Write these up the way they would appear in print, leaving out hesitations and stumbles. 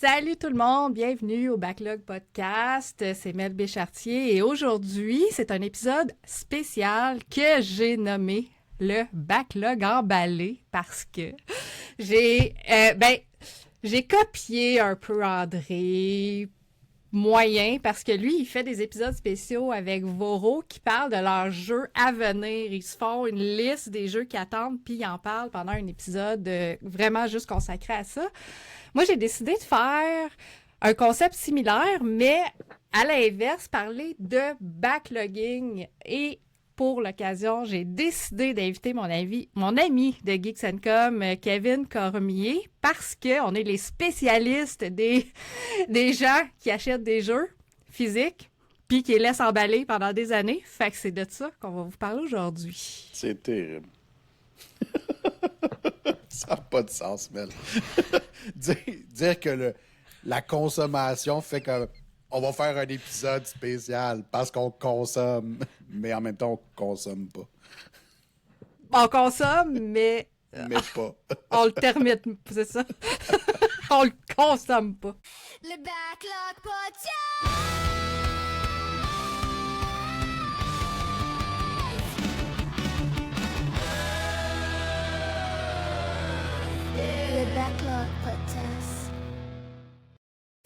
Salut tout le monde, bienvenue au Backlog Podcast, c'est Mel Béchartier et aujourd'hui c'est un épisode spécial que j'ai nommé le Backlog emballé parce que j'ai j'ai copié un peu André, moyen, parce que lui, il fait des épisodes spéciaux avec Voro qui parlent de leurs jeux à venir. Ils se font une liste des jeux qui attendent, puis ils en parlent pendant un épisode vraiment juste consacré à ça. Moi, j'ai décidé de faire un concept similaire, mais à l'inverse, parler de backlogging. Et pour l'occasion, j'ai décidé d'inviter mon ami de Geeks & Com, Kevin Cormier, parce qu'on est les spécialistes des gens qui achètent des jeux physiques puis qui les laissent emballer pendant des années. Fait que c'est de ça qu'on va vous parler aujourd'hui. C'est terrible. Ça n'a pas de sens, Mel. dire que la consommation fait que on va faire un épisode spécial parce qu'on consomme, mais en même temps, on consomme pas. On consomme, mais Mais pas. on le termine, c'est ça. On le consomme pas. Le Backlog Podcast! Le Backlog Podcast.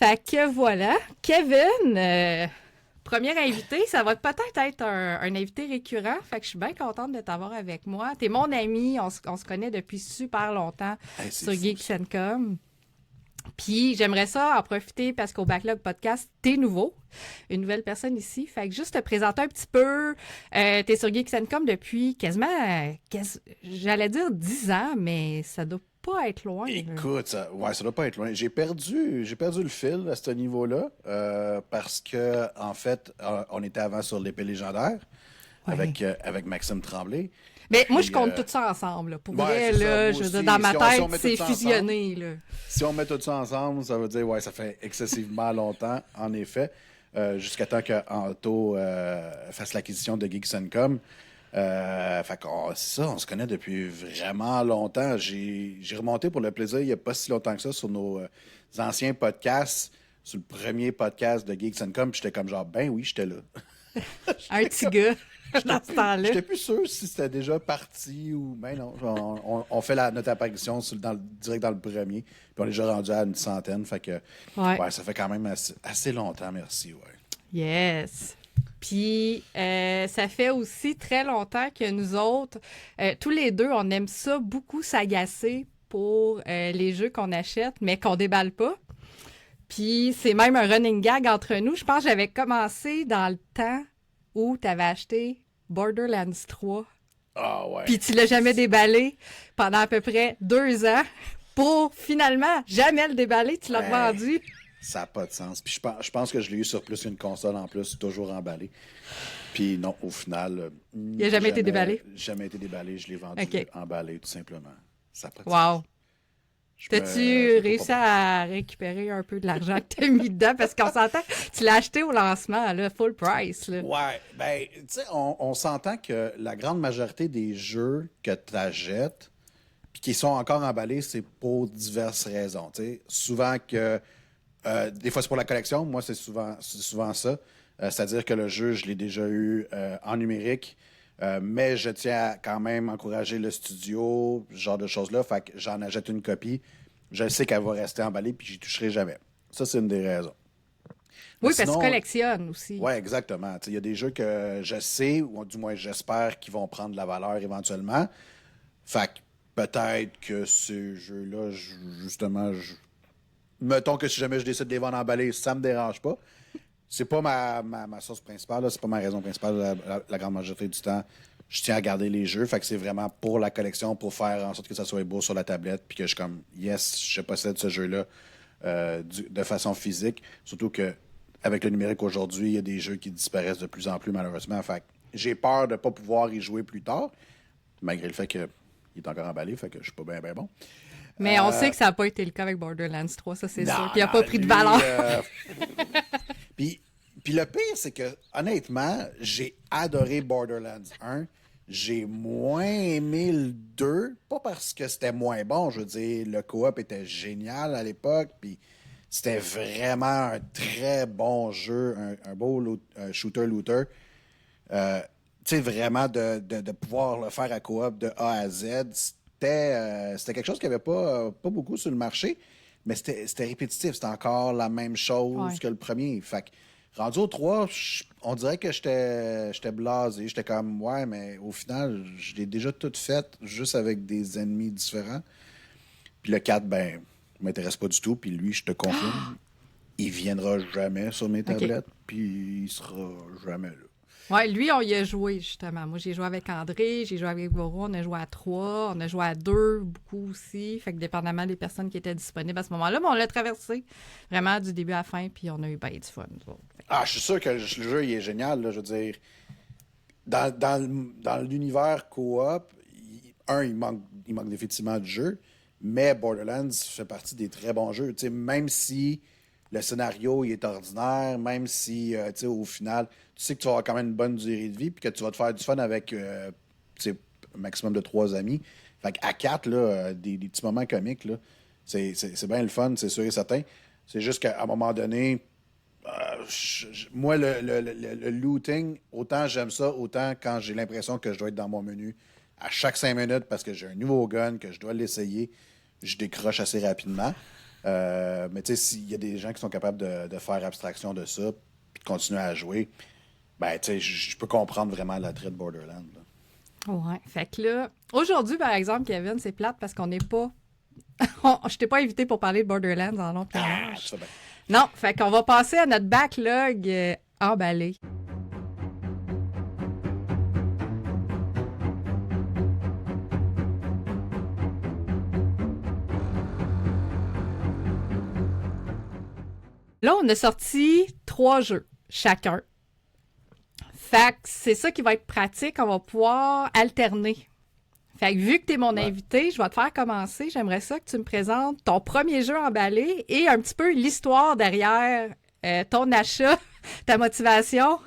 Fait que voilà, Kevin, premier invité, ça va peut-être être un invité récurrent. Fait que je suis bien contente de t'avoir avec moi. T'es mon ami, on se connaît depuis super longtemps Hey, sur fou, Geeks ça. & Com. Puis j'aimerais ça en profiter parce qu'au Backlog Podcast, t'es nouveau, une nouvelle personne ici. Fait que juste te présenter un petit peu. T'es sur Geeks & Com depuis j'allais dire 10 ans, mais ça doit pas être loin. Là. Écoute, ça doit pas être loin. J'ai perdu le fil à ce niveau-là parce que, en fait, on était avant sur l'épée légendaire avec Maxime Tremblay. Mais moi, je Puis, compte tout ça ensemble. Là. Pour ouais, vrai, c'est ça, là, moi je veux dire, aussi. dans ma Si on tête, met c'est tout ça fusionné. Là. Si on met tout ça ensemble, ça veut dire, ouais, ça fait excessivement longtemps, en effet, jusqu'à temps que Anto fasse l'acquisition de Geeks & Com. Fait qu'on, c'est ça, on se connaît depuis vraiment longtemps. J'ai remonté pour le plaisir il n'y a pas si longtemps que ça sur nos anciens podcasts, sur le premier podcast de Geeks & Com, puis j'étais comme genre, ben oui, j'étais là. Un petit gars, dans ce temps-là. J'étais plus sûr si c'était déjà parti ou. Ben non, on fait notre apparition direct dans le premier. Puis on est déjà rendu à une centaine. Fait que. Ouais. Ça fait quand même assez longtemps, merci. Ouais. Yes. Puis, ça fait aussi très longtemps que nous autres, tous les deux, on aime ça beaucoup s'agacer pour les jeux qu'on achète, mais qu'on déballe pas. Puis, c'est même un running gag entre nous. Je pense que j'avais commencé dans le temps où tu avais acheté Borderlands 3. Ah ouais. Puis tu l'as jamais déballé pendant à peu près 2 ans pour finalement jamais le déballer. Tu l'as vendu. Ça n'a pas de sens. Puis je pense que je l'ai eu sur plus qu'une console en plus, toujours emballé. Puis non, au final. Il n'a jamais été déballé? Jamais été déballé. Je l'ai vendu emballé, tout simplement. Ça n'a pas de Wow. sens. T'as-tu réussi à récupérer un peu de l'argent que t'as mis dedans? Parce qu'on s'entend, tu l'as acheté au lancement, là, full price. Là. Ouais, ben, tu sais, on s'entend que la grande majorité des jeux que tu achètes, puis qui sont encore emballés, c'est pour diverses raisons. Tu sais, souvent que, des fois c'est pour la collection, moi c'est souvent ça. C'est-à-dire que le jeu, je l'ai déjà eu en numérique, mais je tiens à quand même encourager le studio, ce genre de choses-là. Fait que j'en achète une copie. Je sais qu'elle va rester emballée, puis j'y toucherai jamais. Ça, c'est une des raisons. Oui, Mais parce que sinon, tu collectionnes aussi. oui, exactement. Il y a des jeux que je sais, ou du moins j'espère qu'ils vont prendre de la valeur éventuellement. Fait que peut-être que ces jeux-là, justement, mettons que si jamais je décide de les vendre emballés, ça me dérange pas. C'est pas ma source principale, là. C'est pas ma raison principale la grande majorité du temps. Je tiens à garder les jeux, fait que c'est vraiment pour la collection, pour faire en sorte que ça soit beau sur la tablette, puis que je suis comme, yes, je possède ce jeu-là de façon physique. Surtout que avec le numérique aujourd'hui, il y a des jeux qui disparaissent de plus en plus, malheureusement. Fait que j'ai peur de ne pas pouvoir y jouer plus tard, malgré le fait qu'il est encore emballé, fait que je suis pas bien bon. Mais on sait que ça n'a pas été le cas avec Borderlands 3, ça c'est Non, sûr. Puis il n'a non, pas pris de lui, valeur. Puis le pire, c'est que, honnêtement, j'ai adoré Borderlands 1. J'ai moins aimé le 2, pas parce que c'était moins bon, je veux dire, le coop était génial à l'époque, puis C'était vraiment un très bon jeu, un beau un shooter-looter. Tu sais, vraiment de pouvoir le faire à coop de A à Z, c'était quelque chose qu'il n'y avait pas beaucoup sur le marché, mais c'était répétitif. C'était encore la même chose Ouais. que le premier. Fait que, rendu au 3, on dirait que j'étais blasé. J'étais comme, ouais, mais au final, je l'ai déjà tout fait, juste avec des ennemis différents. Puis le 4, ben, m'intéresse pas du tout. Puis lui, je te confirme, il viendra jamais sur mes OK. tablettes, puis il sera jamais là. Ouais, lui, on y a joué, justement. Moi, j'ai joué avec André, j'ai joué avec Goro, on a joué à 3, on a joué à 2, beaucoup aussi. Fait que dépendamment des personnes qui étaient disponibles à ce moment-là, mais on l'a traversé vraiment du début à la fin, puis on a eu bien du fun, nous autres. Fait que, Ah, je suis sûr que le jeu il est génial, là, je veux dire. Dans l'univers coop, il manque définitivement de jeu, mais Borderlands fait partie des très bons jeux. Tu sais, même si le scénario il est ordinaire, même si tu sais, au final, tu sais que tu vas avoir quand même une bonne durée de vie, puis que tu vas te faire du fun avec tu sais, un maximum de 3 amis. Fait qu'à 4, là, des petits moments comiques, là, c'est bien le fun, c'est sûr et certain. C'est juste qu'à un moment donné, moi, le looting, autant j'aime ça, autant quand j'ai l'impression que je dois être dans mon menu à chaque 5 minutes parce que j'ai un nouveau gun, que je dois l'essayer, je décroche assez rapidement. Mais tu sais, s'il y a des gens qui sont capables de faire abstraction de ça puis de continuer à jouer, ben tu sais, je peux comprendre vraiment l'attrait de Borderlands, là. ouais. Fait que là, aujourd'hui, par exemple, Kevin, c'est plate parce qu'on n'est pas. Je t'ai pas invité pour parler de Borderlands en long et en Ah, large. ça bien. Non, fait qu'on va passer à notre backlog emballé. Là, on a sorti 3 jeux chacun. Fait que c'est ça qui va être pratique. On va pouvoir alterner. Fait que vu que tu es mon Ouais. invité, je vais te faire commencer. J'aimerais ça que tu me présentes ton premier jeu emballé et un petit peu l'histoire derrière ton achat, ta motivation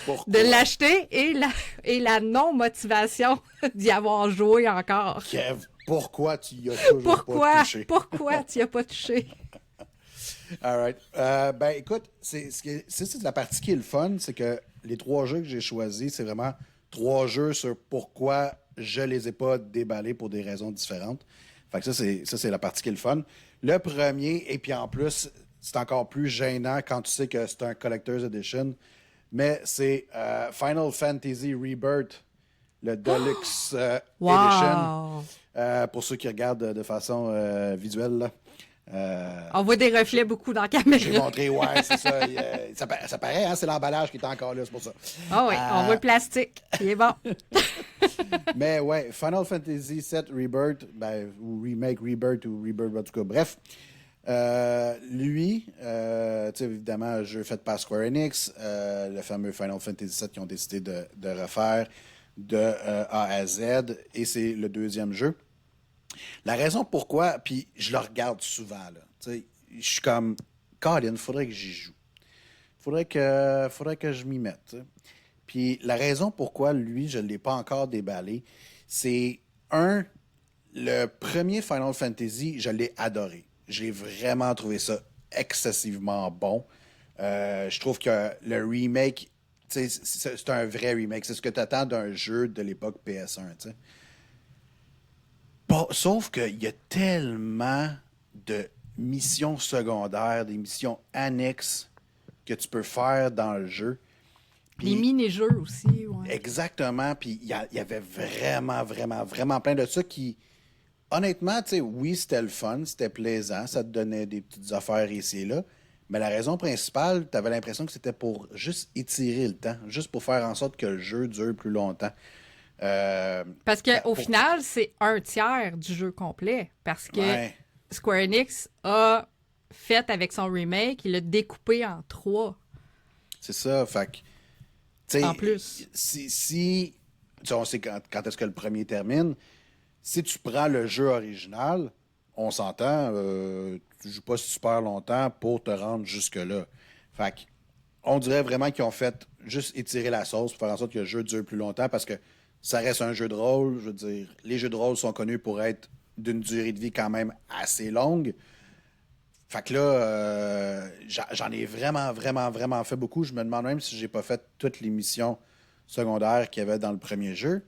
Pourquoi? de l'acheter et la non-motivation d'y avoir joué encore. Kev, pourquoi tu y as toujours pas touché? Pourquoi tu n'y as pas touché? All right. Ben, écoute, c'est la partie qui est le fun, c'est que les 3 jeux que j'ai choisis, c'est vraiment 3 jeux sur pourquoi je les ai pas déballés pour des raisons différentes. Fait que ça, c'est la partie qui est le fun. Le premier, et puis en plus, c'est encore plus gênant quand tu sais que c'est un Collector's Edition, mais c'est Final Fantasy Rebirth, le Deluxe Edition. Wow! Pour ceux qui regardent de façon visuelle, là. On voit des reflets beaucoup dans la J'ai caméra. montré, ouais, c'est ça. Ça paraît, hein, c'est l'emballage qui est encore là, c'est pour ça. Ah oui, on voit le plastique. Il est bon. Mais ouais, Final Fantasy VII Rebirth, ben, ou Remake Rebirth ou Rebirth, en tout cas, bref. Lui, tu sais, évidemment, un jeu fait par Square Enix, le fameux Final Fantasy VII qu'ils ont décidé de refaire de A à Z, et c'est le deuxième jeu. La raison pourquoi, puis je le regarde souvent, là, tu sais, je suis comme, Colin, faudrait que j'y joue. Faudrait que je m'y mette, tu sais. Puis la raison pourquoi, lui, je ne l'ai pas encore déballé, c'est, le premier Final Fantasy, je l'ai adoré. J'ai vraiment trouvé ça excessivement bon. Je trouve que le remake, tu sais, c'est un vrai remake. C'est ce que tu attends d'un jeu de l'époque PS1, tu sais. Bon, sauf qu'il y a tellement de missions secondaires, des missions annexes que tu peux faire dans le jeu. Les Puis, mini-jeux aussi, ouais. exactement, puis il y avait vraiment, vraiment, vraiment plein de ça qui, honnêtement, tu sais, oui, c'était le fun, c'était plaisant, ça te donnait des petites affaires ici et là, mais la raison principale, tu avais l'impression que c'était pour juste étirer le temps, juste pour faire en sorte que le jeu dure plus longtemps. Parce qu'au Pour- final, c'est un tiers du jeu complet. Parce que Ouais. Square Enix a fait avec son remake, il l'a découpé en 3. C'est ça, fait que, tu sais, En plus. si tu sais, on sait quand est-ce que le premier termine, si tu prends le jeu original, on s'entend, tu joues pas super longtemps pour te rendre jusque-là. Fait que, on dirait vraiment qu'ils ont fait juste étirer la sauce pour faire en sorte que le jeu dure plus longtemps parce que ça reste un jeu de rôle. Je veux dire, les jeux de rôle sont connus pour être d'une durée de vie quand même assez longue. Fait que là, j'en ai vraiment, vraiment, vraiment fait beaucoup. Je me demande même si j'ai pas fait toutes les missions secondaires qu'il y avait dans le premier jeu.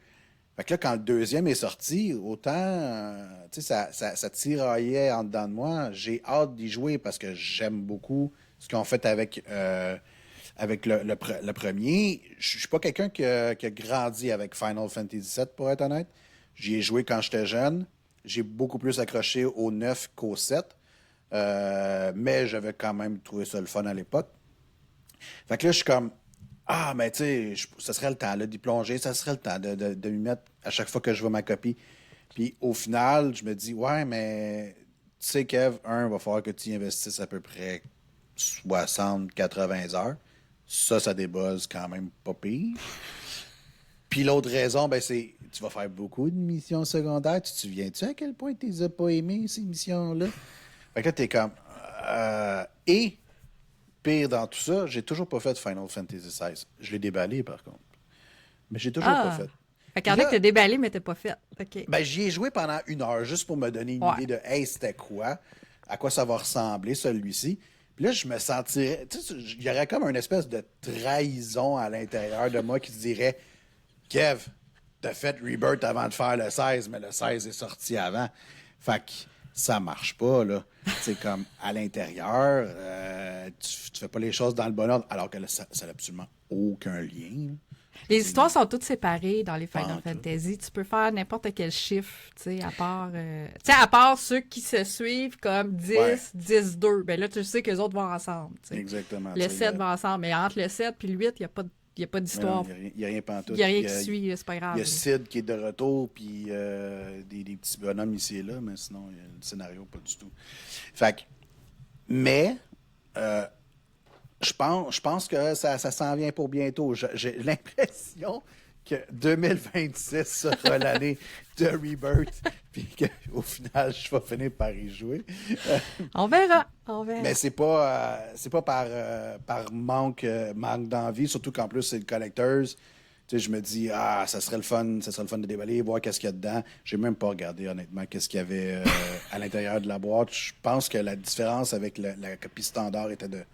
Fait que là, quand le deuxième est sorti, autant, tu sais, ça tiraillait en dedans de moi. J'ai hâte d'y jouer parce que j'aime beaucoup ce qu'ils ont fait avec le premier. Je suis pas quelqu'un qui a grandi avec Final Fantasy VII, pour être honnête. J'y ai joué quand j'étais jeune. J'ai beaucoup plus accroché au 9 qu'au 7. Mais j'avais quand même trouvé ça le fun à l'époque. Fait que là, je suis comme, ah, mais tu sais, ça serait le temps là, d'y plonger, ça serait le temps de m'y mettre à chaque fois que je vois ma copie. Puis au final, je me dis, ouais, mais tu sais, Kev, va falloir que tu y investisses à peu près 60-80 heures. Ça débuzz quand même pas pire. Puis l'autre raison, ben c'est, tu vas faire beaucoup de missions secondaires. Tu te souviens-tu à quel point tu les as pas aimées, ces missions-là? Fait que là, t'es comme... Et, pire dans tout ça, j'ai toujours pas fait Final Fantasy XVI. Je l'ai déballé, par contre. Mais j'ai toujours pas fait. Fait qu'il y en a que t'as déballé, mais t'as pas fait. OK. Ben, j'y ai joué pendant 1 heure, juste pour me donner une idée de « Hey, c'était quoi? À quoi ça va ressembler, celui-ci? » Puis là, je me sentirais... Tu sais, il y aurait comme une espèce de trahison à l'intérieur de moi qui se dirait « Kev, t'as fait Rebirth avant de faire le 16, mais le 16 est sorti avant. » Fait que ça marche pas, là. C'est comme, à l'intérieur, tu fais pas les choses dans le bon ordre, alors que là, ça n'a absolument aucun lien. Les histoires sont toutes séparées dans les Final Fantasy. Tu peux faire n'importe quel chiffre, tu sais, à part ceux qui se suivent comme 10, 10-2. Ben là, tu sais que les autres vont ensemble. T'sais. Exactement. Le 7 va ensemble, mais entre le 7 et le 8, il n'y a pas d'histoire. Il n'y a rien pantoute. Il n'y a rien qui suit, c'est pas grave. Il y a Sid qui est de retour, puis des petits bonhommes ici et là, mais sinon, le scénario, pas du tout. Fait que, mais, je pense que ça s'en vient pour bientôt. J'ai l'impression que 2026 sera l'année de Rebirth, puis qu'au final, je vais finir par y jouer. On verra. Mais c'est pas par manque d'envie, surtout qu'en plus, c'est le Collectors. Tu sais, je me dis, ça serait le fun de déballer, voir qu'est-ce qu'il y a dedans. J'ai même pas regardé, honnêtement, qu'est-ce qu'il y avait à l'intérieur de la boîte. Je pense que la différence avec la copie standard était de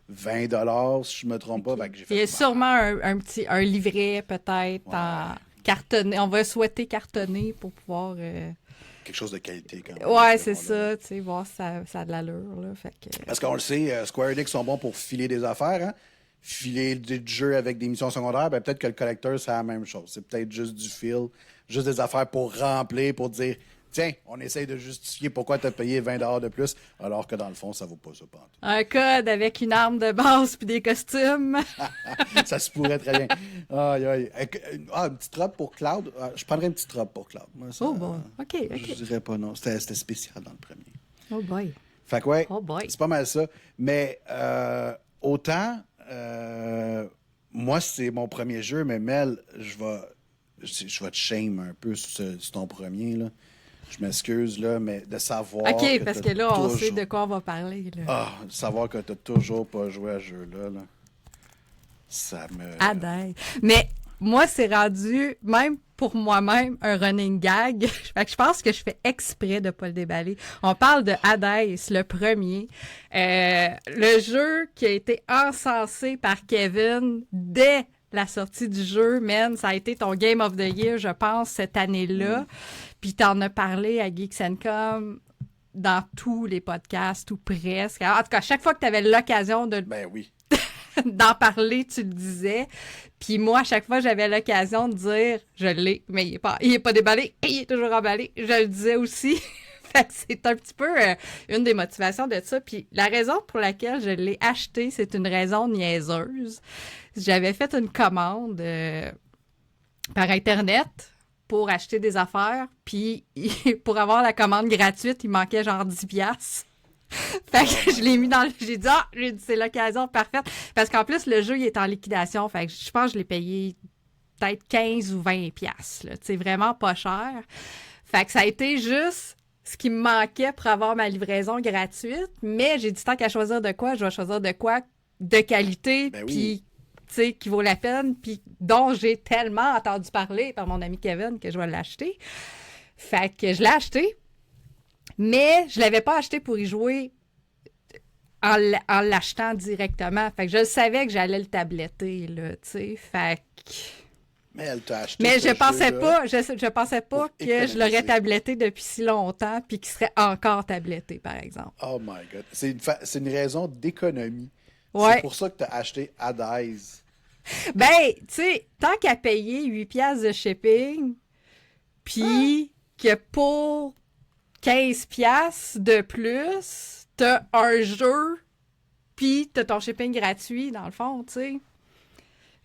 20 $, si je me trompe pas. Il y a sûrement un livret, peut-être, en cartonné. On va souhaiter cartonner pour pouvoir... quelque chose de qualité, quand même. Ouais, c'est ça, tu sais, voir si ça a de l'allure, là. Fait que... Parce qu'on le sait, Square Enix sont bons pour filer des affaires, hein. Filer du jeu avec des missions secondaires, ben peut-être que le collecteur, c'est la même chose. C'est peut-être juste du fil, juste des affaires pour remplir, pour dire, tiens, on essaye de justifier pourquoi tu as payé 20 $ de plus, alors que dans le fond, ça vaut pas ça. Un code avec une arme de base puis des costumes. Ça se pourrait très bien. Aïe, aïe. Une petite robe pour Cloud. Je prendrais une petite robe pour Cloud. Moi, ça, oh boy, OK. Je dirais pas non. C'était spécial dans le premier. Oh boy. Fait que ouais, oh boy. C'est pas mal ça. Mais autant... moi, c'est mon premier jeu, mais Mel, je vais te shame un peu sur ton premier, là. Je m'excuse, là, mais de savoir... OK, parce que là, on sait de quoi on va parler, là. De savoir que t'as toujours pas joué à ce jeu-là, là, ça me... Adèle. Mais moi, c'est rendu, même pour moi-même, un running gag. Fait que je pense que je fais exprès de pas le déballer. On parle de Hades, le premier. Le jeu qui a été encensé par Kevin dès la sortie du jeu, man. Ça a été ton Game of the Year, je pense, cette année-là. Puis t'en as parlé à Geeks & Com dans tous les podcasts, ou presque. En tout cas, chaque fois que tu avais l'occasion de... Ben oui. d'en parler, tu le disais. Puis moi, à chaque fois, j'avais l'occasion de dire « Je l'ai, mais il est pas déballé, il est toujours emballé. » Je le disais aussi. Fait que c'est un petit peu une des motivations de ça. Puis la raison pour laquelle je l'ai acheté, c'est une raison niaiseuse. J'avais fait une commande par Internet pour acheter des affaires, puis pour avoir la commande gratuite, il manquait genre 10 $. Fait que je l'ai mis dans le... J'ai dit, c'est l'occasion parfaite. Parce qu'en plus, le jeu, il est en liquidation. Fait que je pense que je l'ai payé peut-être 15 ou 20 $. C'est vraiment pas cher. Fait que ça a été juste ce qui me manquait pour avoir ma livraison gratuite. Mais j'ai dit, tant qu'à choisir de quoi, je vais choisir de quoi de qualité, puis tu sais, qui vaut la peine, puis dont j'ai tellement entendu parler par mon ami Kevin que je vais l'acheter. Fait que je l'ai acheté. Mais je l'avais pas acheté pour y jouer en l'achetant directement. Fait que je savais que j'allais le tabletter, là, tu sais. Fait que... Mais elle t'a acheté Mais ce je pensais jeu-là pas, je pensais pas pour que je l'aurais économiser. tabletté depuis si longtemps puis qu'il serait encore tabletté, par exemple. Oh my God. C'est une raison d'économie. Ouais. C'est pour ça que t'as acheté Adize. Ben, tu sais, tant qu'à payer 8 piastres de shipping, puis que pour 15 piastres de plus, t'as un jeu, puis t'as ton shipping gratuit, dans le fond, tu sais.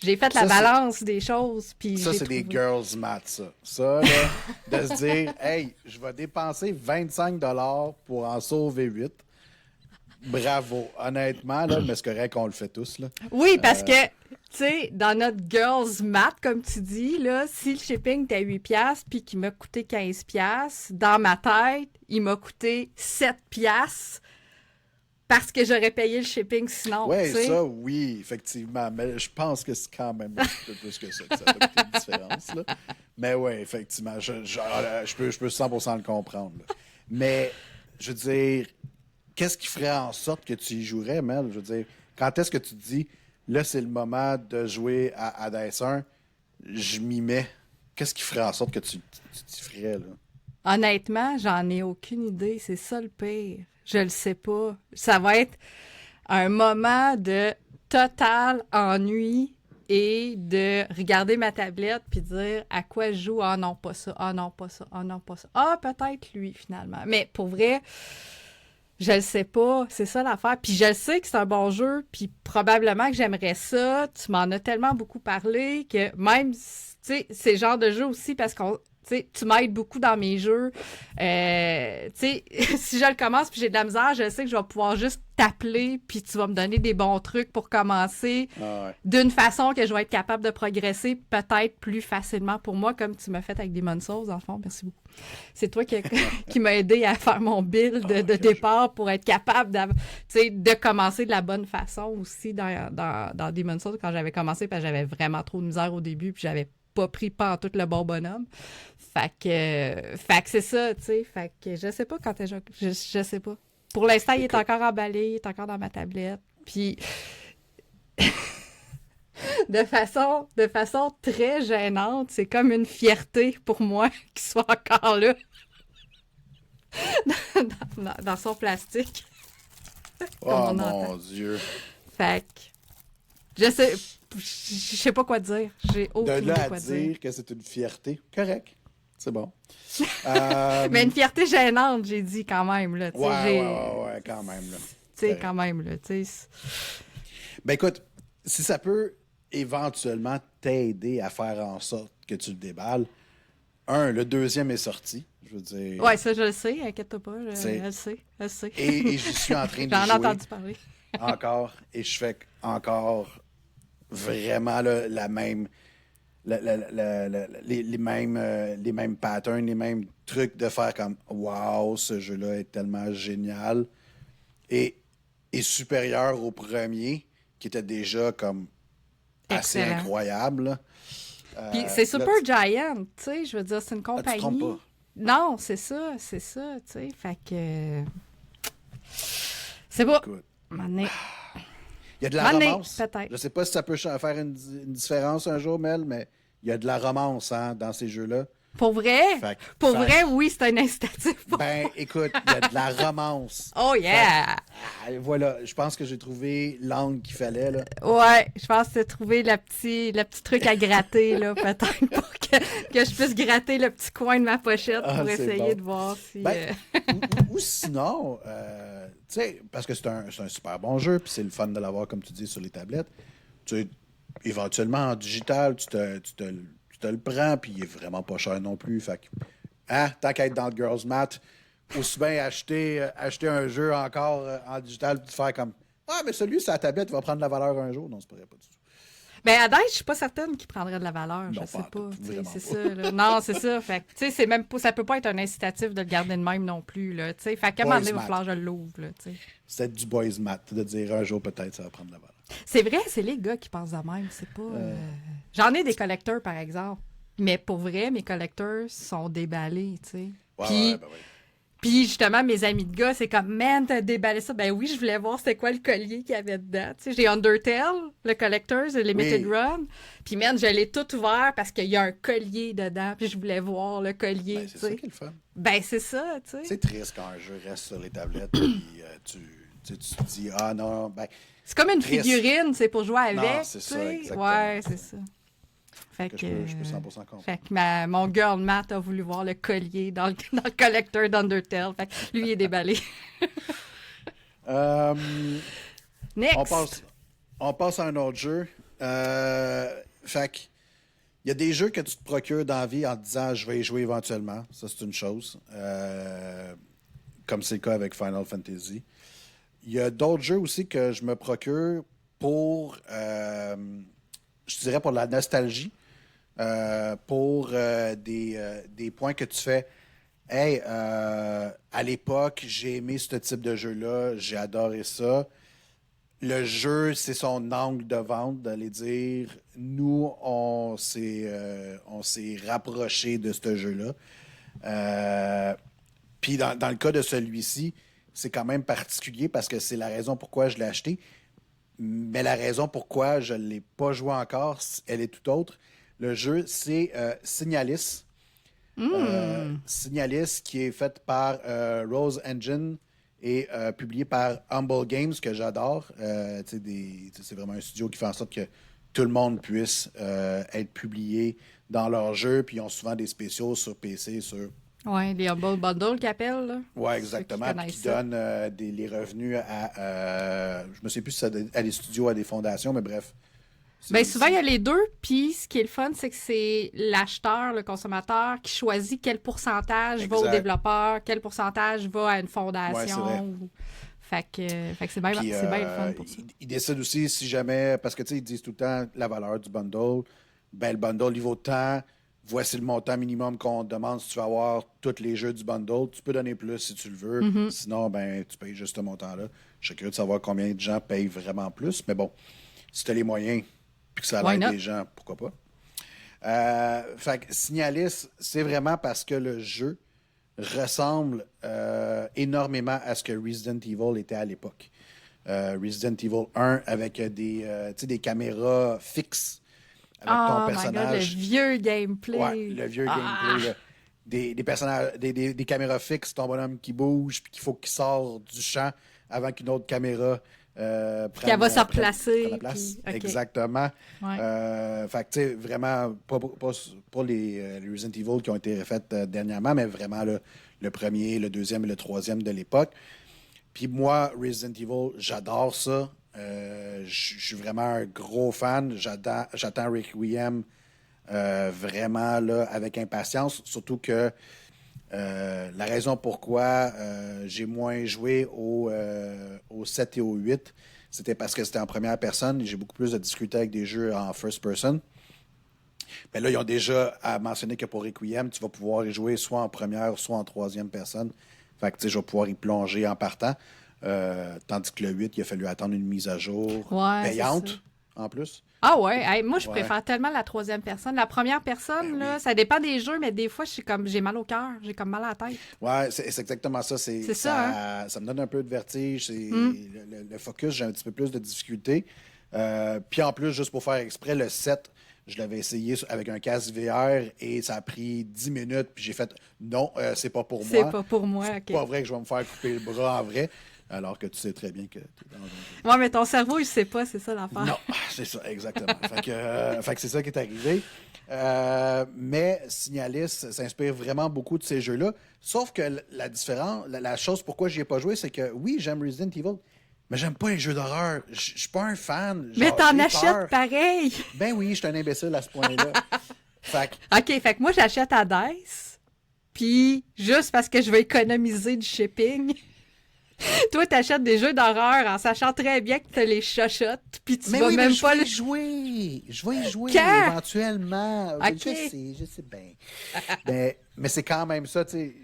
J'ai fait la Ça, c'est- balance des choses, puis Ça, j'ai c'est des trouvé. girls math, ça. Ça, là, de se dire, hey, je vais dépenser 25 pour en sauver 8. Bravo. Honnêtement, là, mais c'est correct qu'on le fait tous, là. Oui, parce que, tu sais, dans notre girls math, comme tu dis, là, si le shipping était 8 piastres puis qu'il m'a coûté 15 piastres, dans ma tête, il m'a coûté 7 piastres parce que j'aurais payé le shipping sinon, Oui, tu sais. ça, oui, effectivement. Mais je pense que c'est quand même un petit peu plus que ça que ça fait une différence, là. Mais oui, effectivement, je peux 100% le comprendre, là. Mais, je veux dire, qu'est-ce qui ferait en sorte que tu y jouerais, Mel? Je veux dire, quand est-ce que tu te dis, là, c'est le moment de jouer à Dice 1, je m'y mets. Qu'est-ce qui ferait en sorte que tu t'y ferais, là? Honnêtement, j'en ai aucune idée. C'est ça le pire. Je le sais pas. Ça va être un moment de total ennui et de regarder ma tablette puis dire à quoi je joue. Ah non, pas ça. Ah non, pas ça. Ah non, pas ça. Ah, peut-être lui, finalement. Mais pour vrai, je le sais pas. C'est ça l'affaire. Puis je le sais que c'est un bon jeu. Puis probablement que j'aimerais ça. Tu m'en as tellement beaucoup parlé que même, tu sais, c'est le genre de jeu aussi parce qu'on... Tu sais, tu m'aides beaucoup dans mes jeux. Tu sais, si je le commence puis j'ai de la misère, je sais que je vais pouvoir juste t'appeler puis tu vas me donner des bons trucs pour commencer Ah ouais. d'une façon que je vais être capable de progresser peut-être plus facilement pour moi, comme tu m'as fait avec Demon's Souls, en fond. Merci beaucoup. C'est toi qui m'as aidé à faire mon build de départ pour être capable de commencer de la bonne façon aussi dans Demon's Souls quand j'avais commencé parce que j'avais vraiment trop de misère au début puis j'avais pas pris pas en tout le bon bonhomme. Fait que c'est ça, tu sais. Fait que je sais pas quand je sais pas. Pour l'instant, il est encore emballé, il est encore dans ma tablette. Puis de façon très gênante, c'est comme une fierté pour moi qu'il soit encore là dans son plastique. Oh on mon entend. Dieu. Fait que je sais pas quoi dire. J'ai De aucune là idée à quoi dire dire. que c'est une fierté, correct. C'est bon. Mais une fierté gênante, j'ai dit quand même. Là, tu sais, Ouais, quand même. Là. Tu sais, quand même. Là, tu sais. Ben écoute, si ça peut éventuellement t'aider à faire en sorte que tu le déballes, le deuxième est sorti. Je veux dire. Ouais, ça, je le sais, inquiète-toi pas. C'est- Elle le sait. Et je suis en train de J'en ai jouer entendu parler. encore. Et je fais encore vraiment là, la même. Les mêmes patterns, les mêmes trucs de faire comme wow, ce jeu-là est tellement génial et supérieur au premier qui était déjà comme assez Excellent. incroyable. Là. Puis c'est là, Super Giant, tu sais, je veux dire, c'est une tu te compagnie. trompes pas. Non, c'est ça, tu sais, fait que... C'est pas... Écoute, Mané. il y a de la Mané, romance. peut-être. Je sais pas si ça peut faire une différence un jour, Mel, mais il y a de la romance hein, dans ces jeux-là. Pour vrai? Fait- Vrai, oui, c'est un incitatif. Ben, écoute, il y a de la romance. Oh yeah! Ah, voilà, je pense que j'ai trouvé l'angle qu'il fallait, là. Ouais, je pense que tu as trouvé le petit truc à gratter, là, peut-être, pour que je puisse gratter le petit coin de ma pochette Ah, pour c'est essayer bon. de voir si... Ben, ou sinon, tu sais, parce que c'est un super bon jeu, puis c'est le fun de l'avoir, comme tu dis, sur les tablettes. Tu sais, éventuellement, en digital, tu te le prends, puis il est vraiment pas cher non plus. Fait que, hein, tant qu'à être dans le Girls Math, aussi bien acheter un jeu encore en digital, puis faire comme ah, mais celui sur la tablette, il va prendre de la valeur un jour. Non, c'est pas du tout. Ben, à date, je suis pas certaine qu'il prendrait de la valeur. Je Non, sais pas en pas. tout, Tu sais, vraiment c'est pas. ça. Là. Non, c'est ça. Fait que, tu sais, c'est même pas, ça peut pas être un incitatif de le garder de même non plus. Là, tu sais. Fait qu'à un moment donné, il va Boys falloir que je l'ouvre. Là, tu sais. C'est du boys math, de dire un jour peut-être ça va prendre de la valeur. C'est vrai, c'est les gars qui pensent de même. C'est pas. J'en ai des collecteurs, par exemple. Mais pour vrai, mes collecteurs sont déballés. Tu sais. Ouais, Puis, ben ouais. Puis justement, mes amis de gars, c'est comme, man, t'as déballé ça. Ben oui, je voulais voir c'était quoi le collier qu'il y avait dedans. Tu sais, j'ai Undertale, le Collector's, le Limited Oui. Run. Puis man, je l'ai tout ouvert parce qu'il y a un collier dedans. Puis je voulais voir le collier. Ben, c'est tu ça sais. qui est le fun. Ben c'est ça, tu sais. C'est triste quand un jeu reste sur les tablettes puis tu te dis, ah non, ben, C'est comme une triste. figurine, c'est pour jouer avec. Non, c'est tu ça, sais. exactement. Ouais, c'est ça. Fait que que, je peux 100% comprendre. fait que mon girl Matt a voulu voir le collier dans le collector d'Undertale. Fait que lui, il est déballé. Next! On passe à un autre jeu. Fait que, il y a des jeux que tu te procures dans la vie en te disant je vais y jouer éventuellement. Ça, c'est une chose. Comme c'est le cas avec Final Fantasy. Il y a d'autres jeux aussi que je me procure pour, je dirais, pour la nostalgie. Pour des points que tu fais. Hey, à l'époque, j'ai aimé ce type de jeu-là, j'ai adoré ça. Le jeu, c'est son angle de vente d'aller dire nous, on s'est rapproché de ce jeu-là. Puis dans le cas de celui-ci, c'est quand même particulier parce que c'est la raison pourquoi je l'ai acheté. Mais la raison pourquoi je ne l'ai pas joué encore, elle est tout autre. Le jeu, c'est Signalis. Signalis, qui est fait par Rose Engine et publié par Humble Games, que j'adore. C'est vraiment un studio qui fait en sorte que tout le monde puisse être publié dans leur jeu. Puis ils ont souvent des spéciaux sur PC, sur... Ouais, les Humble Bundle qu'ils appellent, là. Oui, exactement. Ceux qui Puis connaissent qui ça. donnent les revenus je me sais plus si c'est à des studios, à des fondations, mais bref. Ben souvent, il y a les deux. Puis ce qui est le fun, c'est que c'est l'acheteur, le consommateur, qui choisit quel pourcentage va au Exact. développeur, quel pourcentage va à une Ouais, c'est fondation. vrai. Fait que c'est bien Puis, c'est bien le fun pour ça. ils décident aussi si jamais, parce que tu sais, ils disent tout le temps la valeur du bundle. Ben, le bundle, il vaut tant. Voici le montant minimum qu'on te demande si tu veux avoir tous les jeux du bundle. Tu peux donner plus si tu le veux. Mm-hmm. Sinon, ben, tu payes juste ce montant-là. Je suis curieux de savoir combien de gens payent vraiment plus. Mais bon, si tu as les moyens puis que ça Why aide not? des gens, pourquoi pas? Fait que Signalis, c'est vraiment parce que le jeu ressemble énormément à ce que Resident Evil était à l'époque. Resident Evil 1 avec des caméras fixes avec Oh ton my God, le personnage. vieux gameplay. Ouais, le vieux gameplay. Là. Des personnages, des caméras fixes, ton bonhomme qui bouge puis qu'il faut qu'il sorte du champ avant qu'une autre caméra qu'elle va se replacer, prenne la place. puis- ok. Exactement. Ouais. Fait que, tu sais, vraiment, pas les Resident Evil qui ont été refaites dernièrement, mais vraiment le premier, le deuxième et le troisième de l'époque. Puis moi, Resident Evil, j'adore ça. Je suis vraiment un gros fan. J'attends Requiem vraiment là, avec impatience. Surtout que la raison pourquoi j'ai moins joué au 7 et au 8, c'était parce que c'était en première personne. J'ai beaucoup plus de difficulté avec des jeux en first person. Mais là, ils ont déjà mentionné que pour Requiem, tu vas pouvoir y jouer soit en première, soit en troisième personne. Fait que, tu sais, je vais pouvoir y plonger en partant. Tandis que le 8, il a fallu attendre une mise à jour Ouais, c'est payante, en plus. Ah ouais, hey, moi je Ouais. préfère tellement la troisième personne. La première personne, Ben là, oui. ça dépend des jeux, mais des fois, j'ai mal au cœur, j'ai comme mal à la tête. Ouais, c'est exactement ça. C'est ça, Ça me donne un peu de vertige. Le focus, j'ai un petit peu plus de difficulté. Puis en plus, juste pour faire exprès, le 7, je l'avais essayé avec un casque VR et ça a pris 10 minutes. Puis j'ai fait non, c'est pas pour C'est moi. pas pour moi, C'est ok. pas vrai que je vais me faire couper le bras en vrai. Alors que tu sais très bien que tu es dans un... Ouais, mais ton cerveau, il sait pas, c'est ça l'affaire. Non, c'est ça, exactement. fait que c'est ça qui est arrivé. Mais Signalis s'inspire vraiment beaucoup de ces jeux-là. Sauf que la différence, la chose pourquoi j'y ai pas joué, c'est que oui, j'aime Resident Evil, mais j'aime pas les jeux d'horreur. Je suis pas un fan. Mais Genre, t'en j'ai achètes peur. pareil. Ben oui, je suis un imbécile à ce point-là. Fait que, OK, fait que moi, j'achète à Dice, puis juste parce que je vais économiser du shipping. Toi, t'achètes des jeux d'horreur en sachant très bien que t'as les chochottes, puis tu mais vas oui, même mais pas je vais le... y jouer. Je vais y jouer Quand? éventuellement. Ok. Je sais bien. mais c'est quand même ça, tu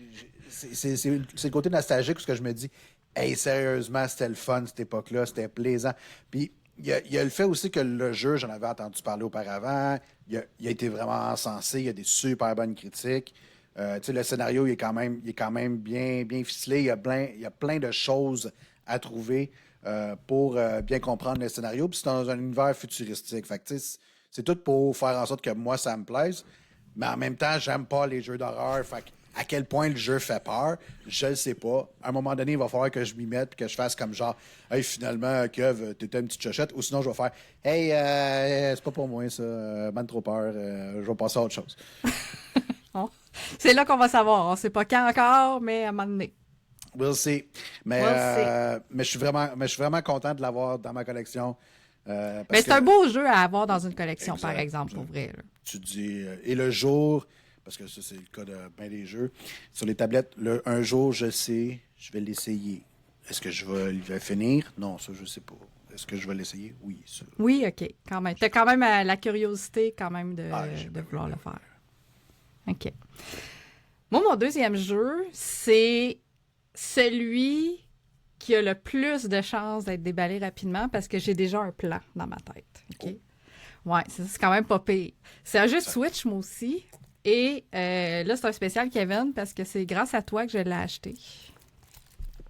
sais. C'est le côté nostalgique parce que je me dis, hey, sérieusement, c'était le fun cette époque-là, c'était plaisant. Puis il y a le fait aussi que le jeu, j'en avais entendu parler auparavant, il a été vraiment encensé, il y a des super bonnes critiques. Tu sais, le scénario, il est quand même bien, bien ficelé. Il y a plein de choses à trouver pour bien comprendre le scénario. Puis c'est dans un univers futuristique. Fait que, tu sais, c'est tout pour faire en sorte que moi, ça me plaise. Mais en même temps, j'aime pas les jeux d'horreur. Fait que à quel point le jeu fait peur, je le sais pas. À un moment donné, il va falloir que je m'y mette et que je fasse comme genre, hey, finalement, Kev, t'étais une petite chochette. Ou sinon, je vais faire, hey, c'est pas pour moi, ça. Man trop peur. Je vais passer à autre chose. Bon. C'est là qu'on va savoir. On ne sait pas quand encore, mais à un moment donné. We'll see. Mais, We'll see. mais je suis vraiment content de l'avoir dans ma collection. Parce Mais c'est que un beau jeu à avoir dans une collection, par Exact, exemple, exact. pour vrai. Là. tu dis, et le jour, parce que ça, c'est le cas de bien des jeux, sur les tablettes, un jour, je sais, je vais l'essayer. Est-ce que je vais le finir? Non, ça, je sais pas. Est-ce que je vais l'essayer? Oui, ça. Oui, OK, quand même. Tu as quand même la curiosité quand même J'ai de bien vouloir oui, le oui, faire. OK. Moi, mon deuxième jeu, c'est celui qui a le plus de chances d'être déballé rapidement parce que j'ai déjà un plan dans ma tête. OK? Ouais, c'est quand même pas pire. C'est un jeu de Switch, moi aussi. Et là, c'est un spécial, Kevin, parce que c'est grâce à toi que je l'ai acheté.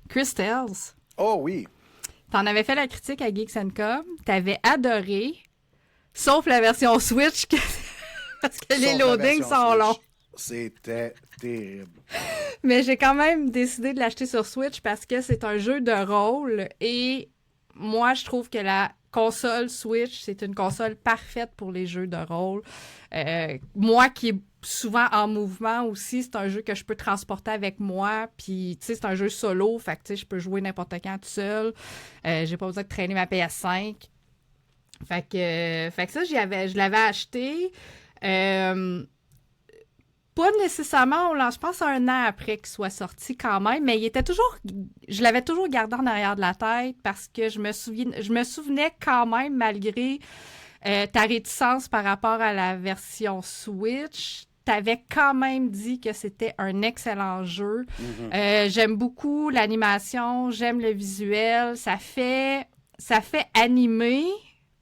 Crystals. Oh oui! T'en avais fait la critique à Geeks & Com. T'avais adoré, sauf la version Switch, parce que les Sauf la loadings version sont Switch. longs. C'était terrible. Mais j'ai quand même décidé de l'acheter sur Switch parce que c'est un jeu de rôle et moi, je trouve que la console Switch, c'est une console parfaite pour les jeux de rôle. Moi qui est souvent en mouvement aussi, c'est un jeu que je peux transporter avec moi. Puis, tu sais, c'est un jeu solo, fait que, tu sais, je peux jouer n'importe quand tout seul. J'ai pas besoin de traîner ma PS5. Fait que ça, je l'avais acheté. Pas nécessairement, je pense un an après qu'il soit sorti quand même, mais je l'avais toujours gardé en arrière de la tête parce que je me souvenais quand même, malgré ta réticence par rapport à la version Switch, t'avais quand même dit que c'était un excellent jeu. J'aime beaucoup l'animation, j'aime le visuel, ça fait animé,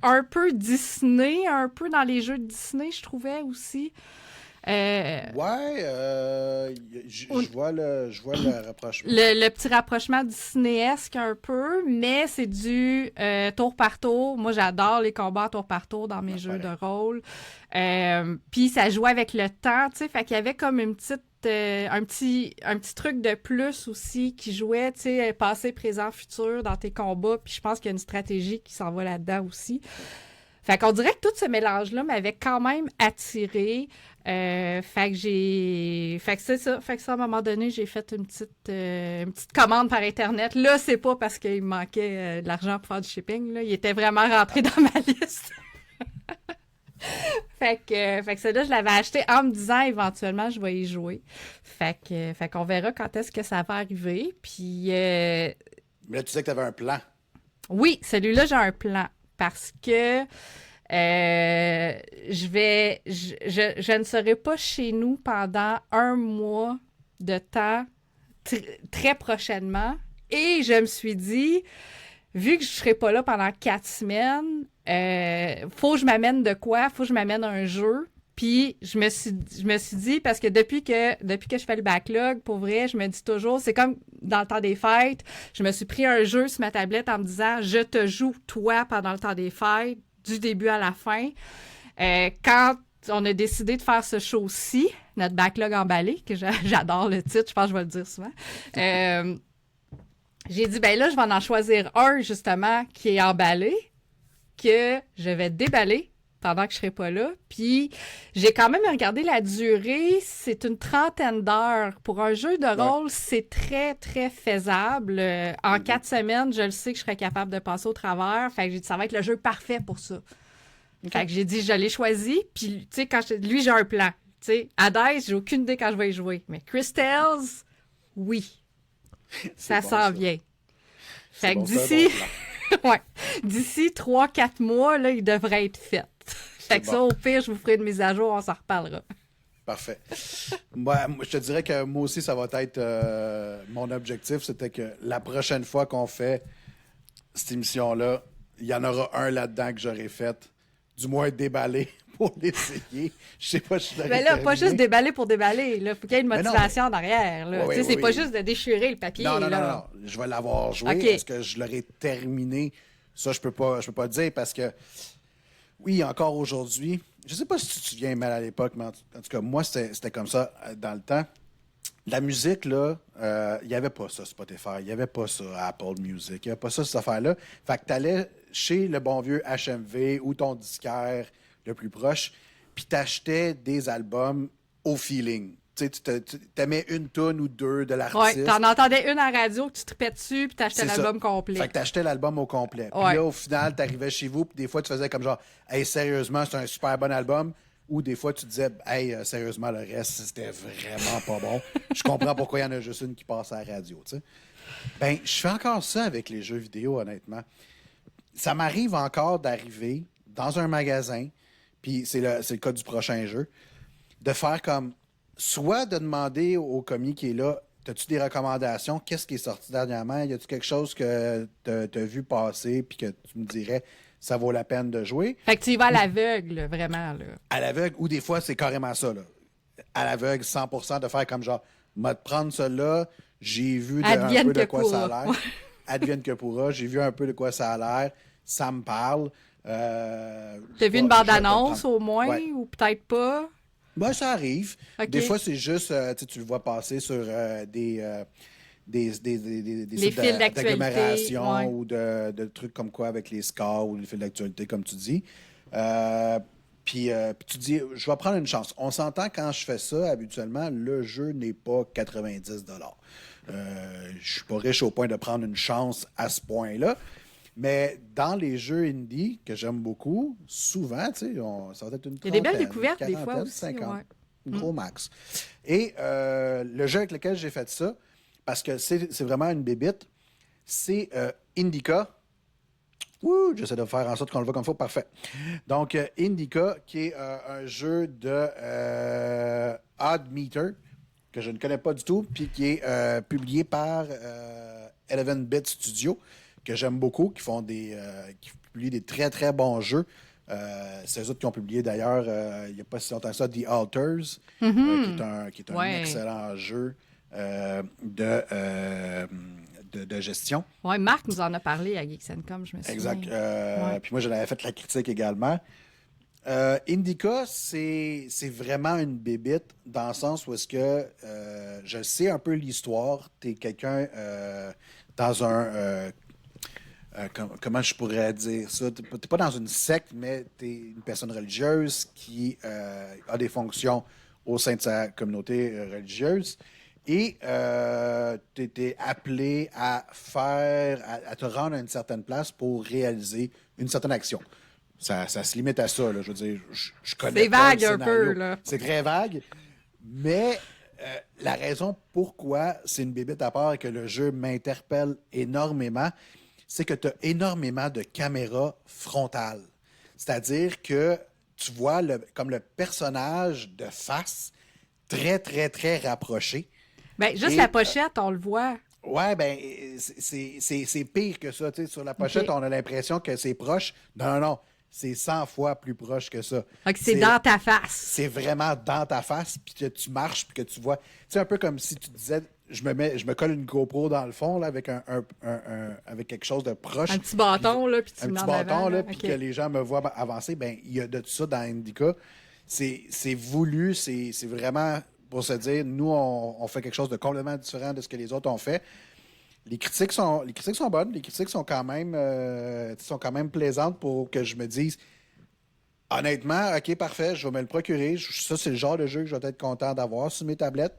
un peu Disney, un peu dans les jeux de Disney, je trouvais aussi. Ouais, je vois le rapprochement. Le petit rapprochement Disneyesque un peu, mais c'est du tour par tour. Moi, j'adore les combats tour par tour dans mes jeux de rôle. Puis ça jouait avec le temps, tu sais, fait qu'il y avait comme une petite un petit truc de plus aussi qui jouait, tu sais, passé, présent, futur dans tes combats. Puis je pense qu'il y a une stratégie qui s'en va là-dedans aussi. Fait qu'on dirait que tout ce mélange-là m'avait quand même attiré. Fait que c'est ça. Fait que ça, à un moment donné, j'ai fait une petite commande par Internet. Là, c'est pas parce qu'il me manquait de l'argent pour faire du shipping. Là. Il était vraiment rentré dans ma liste. Fait que celle-là, je l'avais acheté en me disant éventuellement, je vais y jouer. Fait qu'on verra quand est-ce que ça va arriver. Puis... Mais là, tu sais que tu avais un plan. Oui, celui-là, j'ai un plan. Parce que je ne serai pas chez nous pendant un mois de temps très prochainement. Et je me suis dit, vu que je ne serai pas là pendant 4 semaines, faut que je m'amène de quoi? Faut que je m'amène un jeu. Puis je me suis dit, parce que depuis que je fais le backlog, pour vrai, je me dis toujours, c'est comme dans le temps des fêtes, je me suis pris un jeu sur ma tablette en me disant, je te joue toi pendant le temps des fêtes, du début à la fin. Quand on a décidé de faire ce show-ci, notre backlog emballé, que j'adore le titre, je pense que je vais le dire souvent, j'ai dit, ben là, je vais en choisir un, justement, qui est emballé, que je vais déballer pendant que je serai pas là. Puis, j'ai quand même regardé la durée. C'est une 30aine d'heures. Pour un jeu de rôle, c'est très, très faisable. En 4 semaines, je le sais que je serais capable de passer au travers. Fait que j'ai dit, ça va être le jeu parfait pour ça. Fait que j'ai dit, je l'ai choisi. Puis, tu sais, lui, j'ai un plan. Tu sais, Hades, j'ai aucune idée quand je vais y jouer. Mais Crystals, oui. Ça bon, s'en ça. vient. C'est Fait que bon, d'ici... c'est un bon ouais. D'ici 3-4 mois, là, il devrait être fait. Fait que bon. ça, au pire, je vous ferai une mise à jour, on s'en reparlera. Parfait. Moi, je te dirais que moi aussi, ça va être mon objectif. C'était que la prochaine fois qu'on fait cette émission-là, il y en aura un là-dedans que j'aurai fait, du moins déballé, pour l'essayer. Je sais pas si je l'aurais Mais là, pas terminé. juste déballer pour déballer. Il faut qu'il y ait une Mais non, motivation en arrière. Là. Oui, Tu sais, c'est oui, pas oui. juste de déchirer le papier. Non, là. Je vais l'avoir joué. OK. Est-ce que je l'aurais terminé? Ça, je peux pas te dire parce que, oui, encore aujourd'hui, je sais pas si tu te souviens mal à l'époque, mais en tout cas, moi, c'était comme ça dans le temps. La musique, là, il n'y avait pas ça, Spotify, il n'y avait pas ça, Apple Music, il n'y avait pas ça, cette affaire-là. Fait que tu allais chez le bon vieux HMV ou ton disquaire le plus proche, puis tu achetais des albums au feeling. Tu sais, tu t'aimais une tonne ou deux de l'artiste. Ouais, t'en entendais une en radio que tu tripais dessus, puis t'achetais C'est l'album ça. complet. Fait que t'achetais l'album au complet. Puis Ouais. là, au final, t'arrivais chez vous, puis des fois, tu faisais comme genre, hey, sérieusement, c'est un super bon album. Ou des fois, tu disais, hey, sérieusement, le reste, c'était vraiment pas bon. Je comprends pourquoi il y en a juste une qui passe à la radio, tu sais. Ben, je fais encore ça avec les jeux vidéo, honnêtement. Ça m'arrive encore d'arriver dans un magasin, puis c'est le cas du prochain jeu, de faire comme, soit de demander au commis qui est là, as-tu des recommandations? Qu'est-ce qui est sorti dernièrement? Y a-tu quelque chose que t'as vu passer puis que tu me dirais, ça vaut la peine de jouer? Fait que tu y vas à l'aveugle, là, vraiment. Là. À l'aveugle, ou des fois, c'est carrément ça, là. À l'aveugle, 100%, de faire comme genre, m'a de prendre cela, j'ai vu un Advienne peu de que quoi ça a pourra. l'air. Advienne que pourra, j'ai vu un peu de quoi ça a l'air, ça me parle. T'as vu une bande-annonce au moins, Ouais. ou peut-être pas? Ben, ça arrive. OK. Des fois, c'est juste, tu le vois passer sur des Les sites fils d'actualité, d'agglomération ouais. ou de trucs comme quoi avec les scores ou les fils d'actualité, comme tu dis. Puis tu dis, je vais prendre une chance. On s'entend quand je fais ça, habituellement, le jeu n'est pas 90 je suis pas riche au point de prendre une chance à ce point-là. Mais dans les jeux indie, que j'aime beaucoup, souvent, tu sais, ça va être une Il y a des belles trentaine, découvertes des fois quarantaine, aussi. 50. Ouais. Gros max. Et le jeu avec lequel j'ai fait ça, parce que c'est vraiment une bébite, c'est Indica. Ouh, j'essaie de faire en sorte qu'on le voit comme il faut. Parfait. Donc, Indica, qui est un jeu de Odd Meter, que je ne connais pas du tout, puis qui est publié par 11-Bit Studio, que j'aime beaucoup, qui publient des très, très bons jeux. C'est eux autres qui ont publié d'ailleurs, il n'y a pas si longtemps que ça, The Alters, qui est un Ouais. excellent jeu de gestion. Ouais, Marc nous en a parlé à Geeks Com, je me souviens. Exact. Ouais. Puis moi, j'en avais fait la critique également. Indica, c'est vraiment une bébite dans le sens où est-ce que je sais un peu l'histoire. Tu es quelqu'un dans un... comment je pourrais dire ça? Tu n'es pas dans une secte, mais tu es une personne religieuse qui a des fonctions au sein de sa communauté religieuse. Et tu étais appelé à te rendre à une certaine place pour réaliser une certaine action. Ça se limite à ça, là. Je veux dire, je connais C'est pas le vague un scénario. peu, là. C'est très vague, mais la raison pourquoi c'est une bébête à part et que le jeu m'interpelle énormément, c'est que tu as énormément de caméras frontales. C'est-à-dire que tu vois comme le personnage de face très, très, très rapproché. Ben, juste Et, la pochette, on le voit. Ouais, ben, c'est pire que ça. Tu sais, sur la pochette, OK. on a l'impression que c'est proche. Non, non, non. C'est 100 fois plus proche que ça. Fait que c'est dans ta face. C'est vraiment dans ta face, puis que tu marches, puis que tu vois. Tu sais, un peu comme si tu disais, je me colle une GoPro dans le fond, là, avec avec quelque chose de proche. Un petit bâton, là, puis tu Un le mets petit en bâton, avant, là, là. puis OK. que les gens me voient avancer. Ben, il y a de tout ça dans Indica. C'est voulu, c'est vraiment pour se dire, nous, on fait quelque chose de complètement différent de ce que les autres ont fait. Les critiques sont bonnes, les critiques sont quand même plaisantes pour que je me dise, honnêtement, OK, parfait, je vais me le procurer. Ça, c'est le genre de jeu que je vais être content d'avoir sur mes tablettes.